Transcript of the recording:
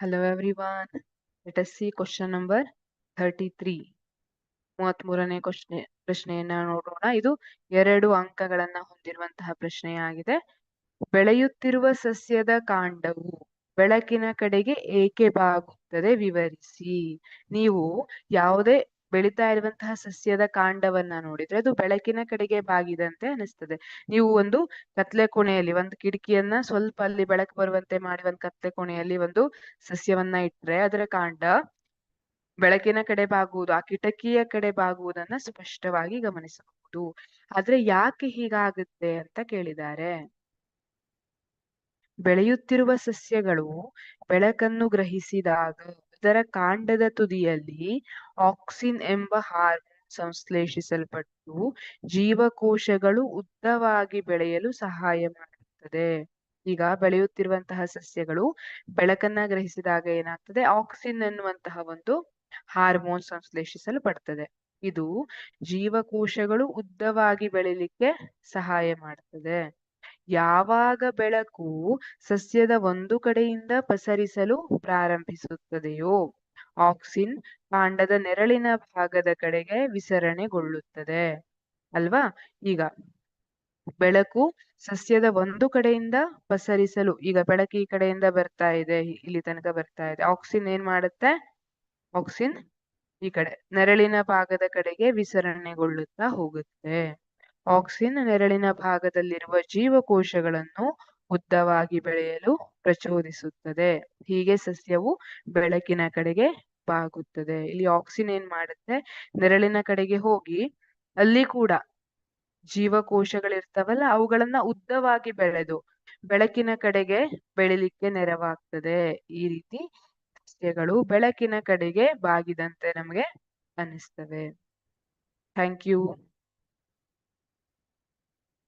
Hello everyone. Let us see question number 33. 33ನೇ ಪ್ರಶ್ನೆಯನ್ನ ನೋಡೋಣ. ಇದು 2 ಅಂಕಗಳನ್ನ ಹೊಂದಿರುವಂತಹ ಪ್ರಶ್ನೆಯಾಗಿದೆ. ಬೆಳೆಯುತ್ತಿರುವ ಸಸ್ಯದ ಕಾಂಡವು ಬೆಳಕಿನ ಕಡೆಗೆ ಏಕೆ ಬಾಗುತ್ತದೆ ವಿವರಿಸಿ. ನೀವು ಯಾವುದೇ ಬೆಳೀತಾ ಇರುವಂತಹ ಸಸ್ಯದ ಕಾಂಡವನ್ನ ನೋಡಿದ್ರೆ ಅದು ಬೆಳಕಿನ ಕಡೆಗೆ ಬಾಗಿದಂತೆ ಅನಿಸ್ತದೆ. ನೀವು ಒಂದು ಕತ್ಲೆ ಕೋಣೆಯಲ್ಲಿ ಒಂದು ಕಿಟಕಿಯನ್ನ ಸ್ವಲ್ಪ ಅಲ್ಲಿ ಬೆಳಕು ಬರುವಂತೆ ಮಾಡಿ ಒಂದು ಕತ್ಲೆ ಕೋಣೆಯಲ್ಲಿ ಒಂದು ಸಸ್ಯವನ್ನ ಇಟ್ರೆ ಅದರ ಕಾಂಡ ಬೆಳಕಿನ ಕಡೆ ಬಾಗುವುದು, ಆ ಕಿಟಕಿಯ ಕಡೆ ಬಾಗುವುದನ್ನ ಸ್ಪಷ್ಟವಾಗಿ ಗಮನಿಸಬಹುದು. ಆದ್ರೆ ಯಾಕೆ ಹೀಗಾಗುತ್ತೆ ಅಂತ ಕೇಳಿದ್ದಾರೆ. ಬೆಳೆಯುತ್ತಿರುವ ಸಸ್ಯಗಳು ಬೆಳಕನ್ನು ಗ್ರಹಿಸಿದಾಗ ಅದರ ಕಾಂಡದ ತುದಿಯಲ್ಲಿ ಆಕ್ಸಿನ್ ಎಂಬ ಹಾರ್ಮೋನ್ ಸಂಶ್ಲೇಷಿಸಲ್ಪಟ್ಟು ಜೀವಕೋಶಗಳು ಉದ್ದವಾಗಿ ಬೆಳೆಯಲು ಸಹಾಯ ಮಾಡುತ್ತದೆ. ಈಗ ಬೆಳೆಯುತ್ತಿರುವಂತಹ ಸಸ್ಯಗಳು ಬೆಳಕನ್ನ ಗ್ರಹಿಸಿದಾಗ ಏನಾಗ್ತದೆ, ಆಕ್ಸಿನ್ ಎನ್ನುವಂತಹ ಒಂದು ಹಾರ್ಮೋನ್ ಸಂಶ್ಲೇಷಿಸಲ್ಪಡ್ತದೆ. ಇದು ಜೀವಕೋಶಗಳು ಉದ್ದವಾಗಿ ಬೆಳಿಲಿಕ್ಕೆ ಸಹಾಯ ಮಾಡ್ತದೆ. ಯಾವಾಗ ಬೆಳಕು ಸಸ್ಯದ ಒಂದು ಕಡೆಯಿಂದ ಪಸರಿಸಲು ಪ್ರಾರಂಭಿಸುತ್ತದೆಯೋ ಆಕ್ಸಿನ್ ಕಾಂಡದ ನೆರಳಿನ ಭಾಗದ ಕಡೆಗೆ ವಿಸರಣೆಗೊಳ್ಳುತ್ತದೆ ಅಲ್ವಾ. ಈಗ ಬೆಳಕು ಸಸ್ಯದ ಒಂದು ಕಡೆಯಿಂದ ಪಸರಿಸಲು, ಈಗ ಬೆಳಕು ಈ ಕಡೆಯಿಂದ ಬರ್ತಾ ಇದೆ, ಇಲ್ಲಿ ತನಕ ಬರ್ತಾ ಇದೆ, ಆಕ್ಸಿನ್ ಏನ್ ಮಾಡುತ್ತೆ, ಆಕ್ಸಿನ್ ಈ ಕಡೆ ನೆರಳಿನ ಭಾಗದ ಕಡೆಗೆ ವಿಸರಣೆಗೊಳ್ಳುತ್ತಾ ಹೋಗುತ್ತೆ. ಆಕ್ಸಿನ್ ನೆರಳಿನ ಭಾಗದಲ್ಲಿರುವ ಜೀವಕೋಶಗಳನ್ನು ಉದ್ದವಾಗಿ ಬೆಳೆಯಲು ಪ್ರಚೋದಿಸುತ್ತದೆ. ಹೀಗೆ ಸಸ್ಯವು ಬೆಳಕಿನ ಕಡೆಗೆ ಬಾಗುತ್ತದೆ. ಇಲ್ಲಿ ಆಕ್ಸಿನ್ ಏನ್ ಮಾಡುತ್ತೆ, ನೆರಳಿನ ಕಡೆಗೆ ಹೋಗಿ ಅಲ್ಲಿ ಕೂಡ ಜೀವಕೋಶಗಳಿರ್ತಾವಲ್ಲ ಅವುಗಳನ್ನ ಉದ್ದವಾಗಿ ಬೆಳೆದು ಬೆಳಕಿನ ಕಡೆಗೆ ಬೆಳಿಲಿಕ್ಕೆ ನೆರವಾಗ್ತದೆ. ಈ ರೀತಿ ಸಸ್ಯಗಳು ಬೆಳಕಿನ ಕಡೆಗೆ ಬಾಗಿದಂತೆ ನಮಗೆ ಅನಿಸ್ತವೆ. Thank you.